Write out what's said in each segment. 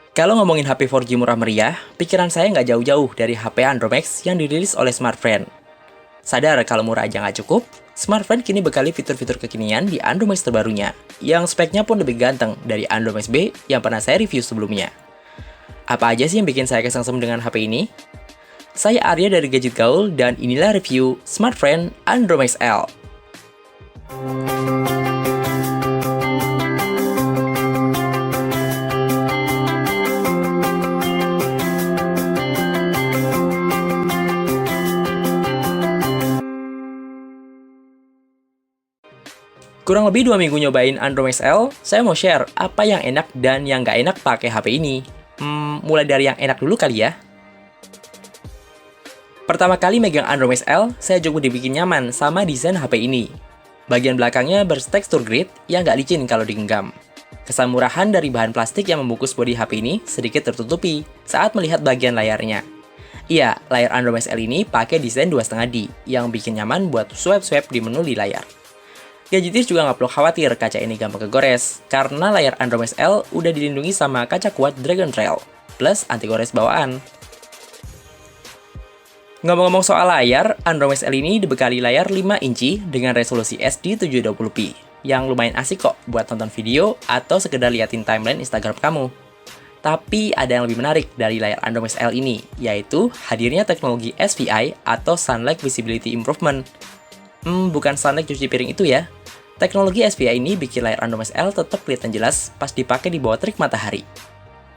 Kalau ngomongin HP 4G murah meriah, pikiran saya nggak jauh-jauh dari HP Andromax yang dirilis oleh Smartfren. Sadar kalau murah aja nggak cukup, Smartfren kini bekali fitur-fitur kekinian di Andromax terbarunya, yang speknya pun lebih ganteng dari Andromax B yang pernah saya review sebelumnya. Apa aja sih yang bikin saya kesengsem dengan HP ini? Saya Arya dari Gadget Gaul dan inilah review Smartfren Andromax L. Kurang lebih 2 minggu nyobain Andromax L, saya mau share apa yang enak dan yang nggak enak pakai HP ini. Mulai dari yang enak dulu kali ya. Pertama kali megang Andromax L, saya cukup dibikin nyaman sama desain HP ini. Bagian belakangnya bertekstur grid yang nggak licin kalau digenggam. Kesan murahan dari bahan plastik yang membungkus bodi HP ini sedikit tertutupi saat melihat bagian layarnya. Iya, layar Andromax L ini pakai desain 2,5D yang bikin nyaman buat swipe-swipe di menu di layar. Gadgetis juga nggak perlu khawatir kaca ini gampang kegores, karena layar Andromax L udah dilindungi sama kaca kuat Dragon Trail, plus anti gores bawaan. Ngomong-ngomong soal layar, Andromax L ini dibekali layar 5 inci dengan resolusi SD 720p, yang lumayan asik kok buat nonton video atau sekedar liatin timeline Instagram kamu. Tapi ada yang lebih menarik dari layar Andromax L ini, yaitu hadirnya teknologi SVI atau Sunlight Visibility Improvement. Bukan sunlight cuci piring itu ya. Teknologi SVI ini bikin layar Andromax L tetap kelihatan jelas pas dipakai di bawah terik matahari.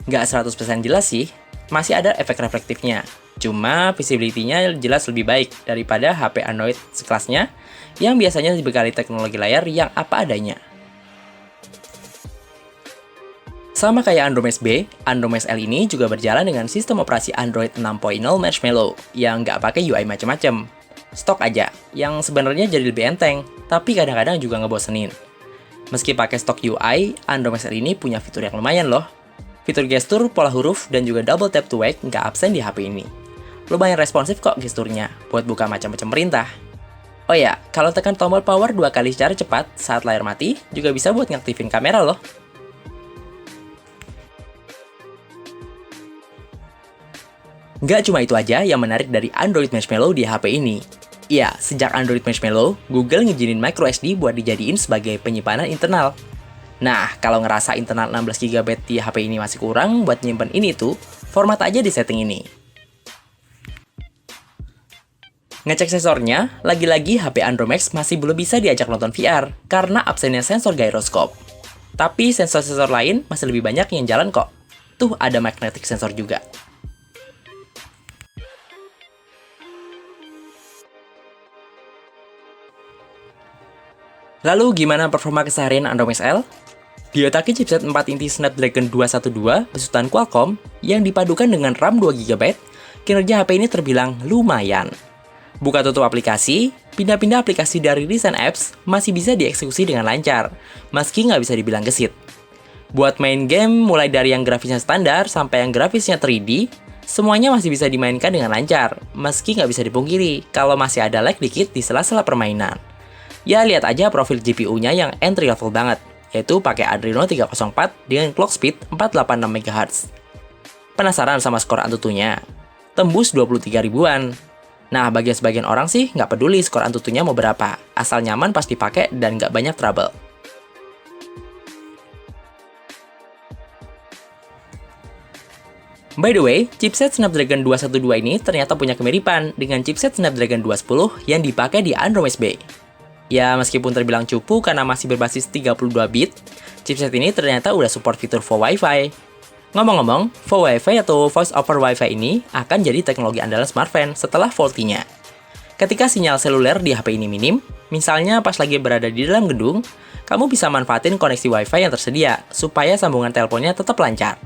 Nggak 100% jelas sih, masih ada efek reflektifnya. Cuma visibility-nya jelas lebih baik daripada HP Android sekelasnya yang biasanya dibekali teknologi layar yang apa adanya. Sama kayak Andromax B, Andromax L ini juga berjalan dengan sistem operasi Android 6.0 Marshmallow yang nggak pakai UI macam-macam. Stok aja, yang sebenarnya jadi lebih enteng, tapi kadang-kadang juga ngebosenin. Meski pakai stok UI, Andromax L ini punya fitur yang lumayan loh. Fitur gestur, pola huruf, dan juga double tap to wake nggak absen di HP ini. Lumayan responsif kok gesturnya, buat buka macam-macam perintah. Oh ya, kalau tekan tombol power 2 kali secara cepat saat layar mati, juga bisa buat ngaktifin kamera loh. Nggak cuma itu aja yang menarik dari Android Marshmallow di HP ini. Iya, sejak Android Marshmallow, Google ngizinin microSD buat dijadiin sebagai penyimpanan internal. Nah, kalau ngerasa internal 16GB di HP ini masih kurang buat nyimpen ini tuh, format aja di setting ini. Ngecek sensornya, lagi-lagi HP Andromax masih belum bisa diajak nonton VR karena absennya sensor gyroscope. Tapi sensor-sensor lain masih lebih banyak yang jalan kok. Tuh ada magnetic sensor juga. Lalu gimana performa keseharian Andromax L? Diotaki chipset 4 inti Snapdragon 212 besutan Qualcomm yang dipadukan dengan RAM 2GB, kinerja HP ini terbilang lumayan. Buka tutup aplikasi, pindah-pindah aplikasi dari recent apps masih bisa dieksekusi dengan lancar, meski nggak bisa dibilang gesit. Buat main game mulai dari yang grafisnya standar sampai yang grafisnya 3D, semuanya masih bisa dimainkan dengan lancar, meski nggak bisa dipungkiri kalau masih ada lag dikit di sela-sela permainan. Ya lihat aja profil GPU-nya yang entry level banget, yaitu pakai Adreno 304 dengan clock speed 486 MHz. Penasaran sama skor Antutunya? Tembus 23 ribuan. Nah, bagi sebagian orang sih nggak peduli skor Antutunya mau berapa, asal nyaman pas dipakai dan nggak banyak trouble. By the way, chipset Snapdragon 212 ini ternyata punya kemiripan dengan chipset Snapdragon 210 yang dipakai di Andromax B. Ya, meskipun terbilang cupu karena masih berbasis 32 bit, chipset ini ternyata udah support fitur VoWiFi. Wi-Fi. Ngomong-ngomong, VoWiFi atau Voice over Wi-Fi ini akan jadi teknologi andalan smartphone setelah VoLTE-nya. Ketika sinyal seluler di HP ini minim, misalnya pas lagi berada di dalam gedung, kamu bisa manfaatin koneksi Wi-Fi yang tersedia supaya sambungan teleponnya tetap lancar.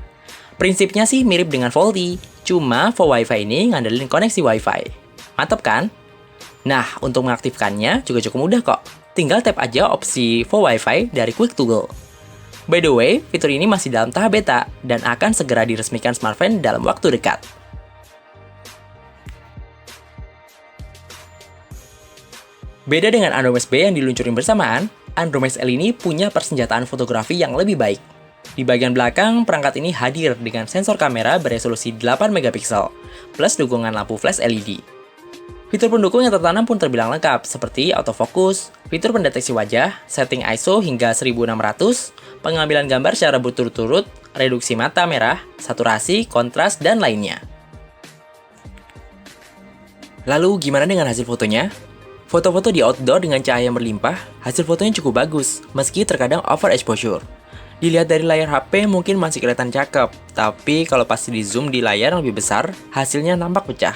Prinsipnya sih mirip dengan VoLTE, cuma VoWiFi ini ngandelin koneksi Wi-Fi. Mantap kan? Nah, untuk mengaktifkannya juga cukup mudah kok. Tinggal tap aja opsi VoWiFi dari Quick Toggle. By the way, fitur ini masih dalam tahap beta dan akan segera diresmikan smartphone dalam waktu dekat. Beda dengan Andromax B yang diluncurin bersamaan, Andromax L ini punya persenjataan fotografi yang lebih baik. Di bagian belakang, perangkat ini hadir dengan sensor kamera beresolusi 8 megapiksel, plus dukungan lampu flash LED. Fitur pendukung yang tertanam pun terbilang lengkap, seperti autofocus, fitur pendeteksi wajah, setting ISO hingga 1600, pengambilan gambar secara berturut-turut, reduksi mata merah, saturasi, kontras, dan lainnya. Lalu gimana dengan hasil fotonya? Foto-foto di outdoor dengan cahaya yang berlimpah, hasil fotonya cukup bagus, meski terkadang overexposure. Dilihat dari layar HP mungkin masih kelihatan cakep, tapi kalau pas di zoom di layar yang lebih besar, hasilnya nampak pecah.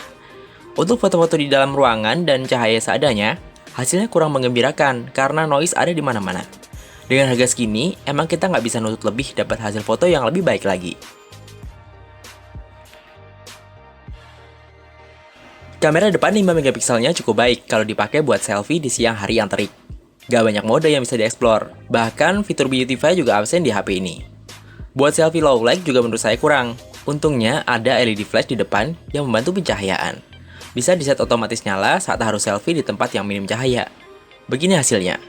Untuk foto-foto di dalam ruangan dan cahaya seadanya, hasilnya kurang menggembirakan karena noise ada di mana-mana. Dengan harga segini, emang kita nggak bisa nuntut lebih dapat hasil foto yang lebih baik lagi. Kamera depan 5 megapikselnya cukup baik kalau dipakai buat selfie di siang hari yang terik. Gak banyak mode yang bisa dieksplor, bahkan fitur Beautify juga absen di HP ini. Buat selfie low light juga menurut saya kurang. Untungnya ada LED flash di depan yang membantu pencahayaan. Bisa diset otomatis nyala saat harus selfie di tempat yang minim cahaya. Begini hasilnya.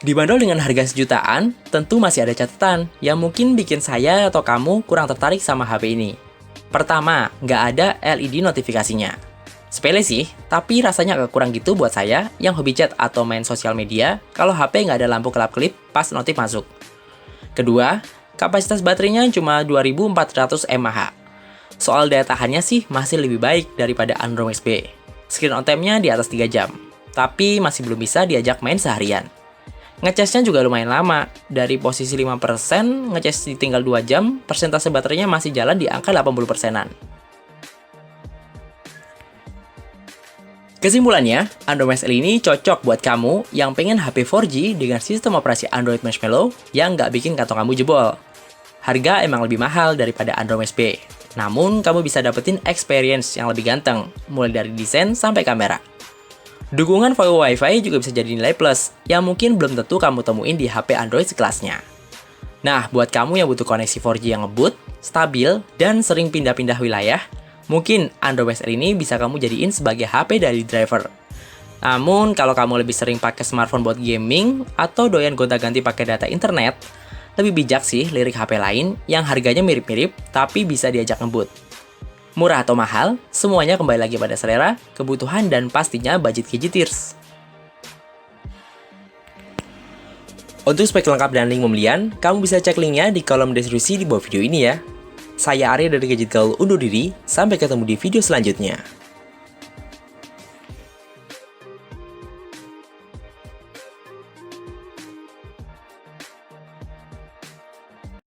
Dibanderol dengan harga sejutaan, tentu masih ada catatan yang mungkin bikin saya atau kamu kurang tertarik sama HP ini. Pertama, nggak ada LED notifikasinya. Sepele sih, tapi rasanya agak kurang gitu buat saya yang hobi chat atau main sosial media kalau HP nggak ada lampu kelap-kelip pas notif masuk. Kedua, kapasitas baterainya cuma 2400 mAh. Soal daya tahannya sih masih lebih baik daripada Android XP. Screen on time-nya di atas 3 jam, tapi masih belum bisa diajak main seharian. Ngecasnya juga lumayan lama, dari posisi 5%, ngecas ditinggal 2 jam, persentase baterainya masih jalan di angka 80%-an. Kesimpulannya, Android XL ini cocok buat kamu yang pengen HP 4G dengan sistem operasi Android Marshmallow yang nggak bikin kantong kamu jebol. Harga emang lebih mahal daripada Android XP, namun kamu bisa dapetin experience yang lebih ganteng, mulai dari desain sampai kamera. Dukungan VoIP Wi-Fi juga bisa jadi nilai plus, yang mungkin belum tentu kamu temuin di HP Android sekelasnya. Nah, buat kamu yang butuh koneksi 4G yang ngebut, stabil, dan sering pindah-pindah wilayah, mungkin Android XL ini bisa kamu jadiin sebagai HP dari driver. Namun, kalau kamu lebih sering pakai smartphone buat gaming, atau doyan gonta-ganti pakai data internet, lebih bijak sih lirik HP lain yang harganya mirip-mirip, tapi bisa diajak ngebut. Murah atau mahal, semuanya kembali lagi pada selera, kebutuhan, dan pastinya budget gadgeters. Untuk spek lengkap dan link pembelian, kamu bisa cek linknya di kolom deskripsi di bawah video ini ya. Saya Arya dari Gadget Gaul undur diri, sampai ketemu di video selanjutnya.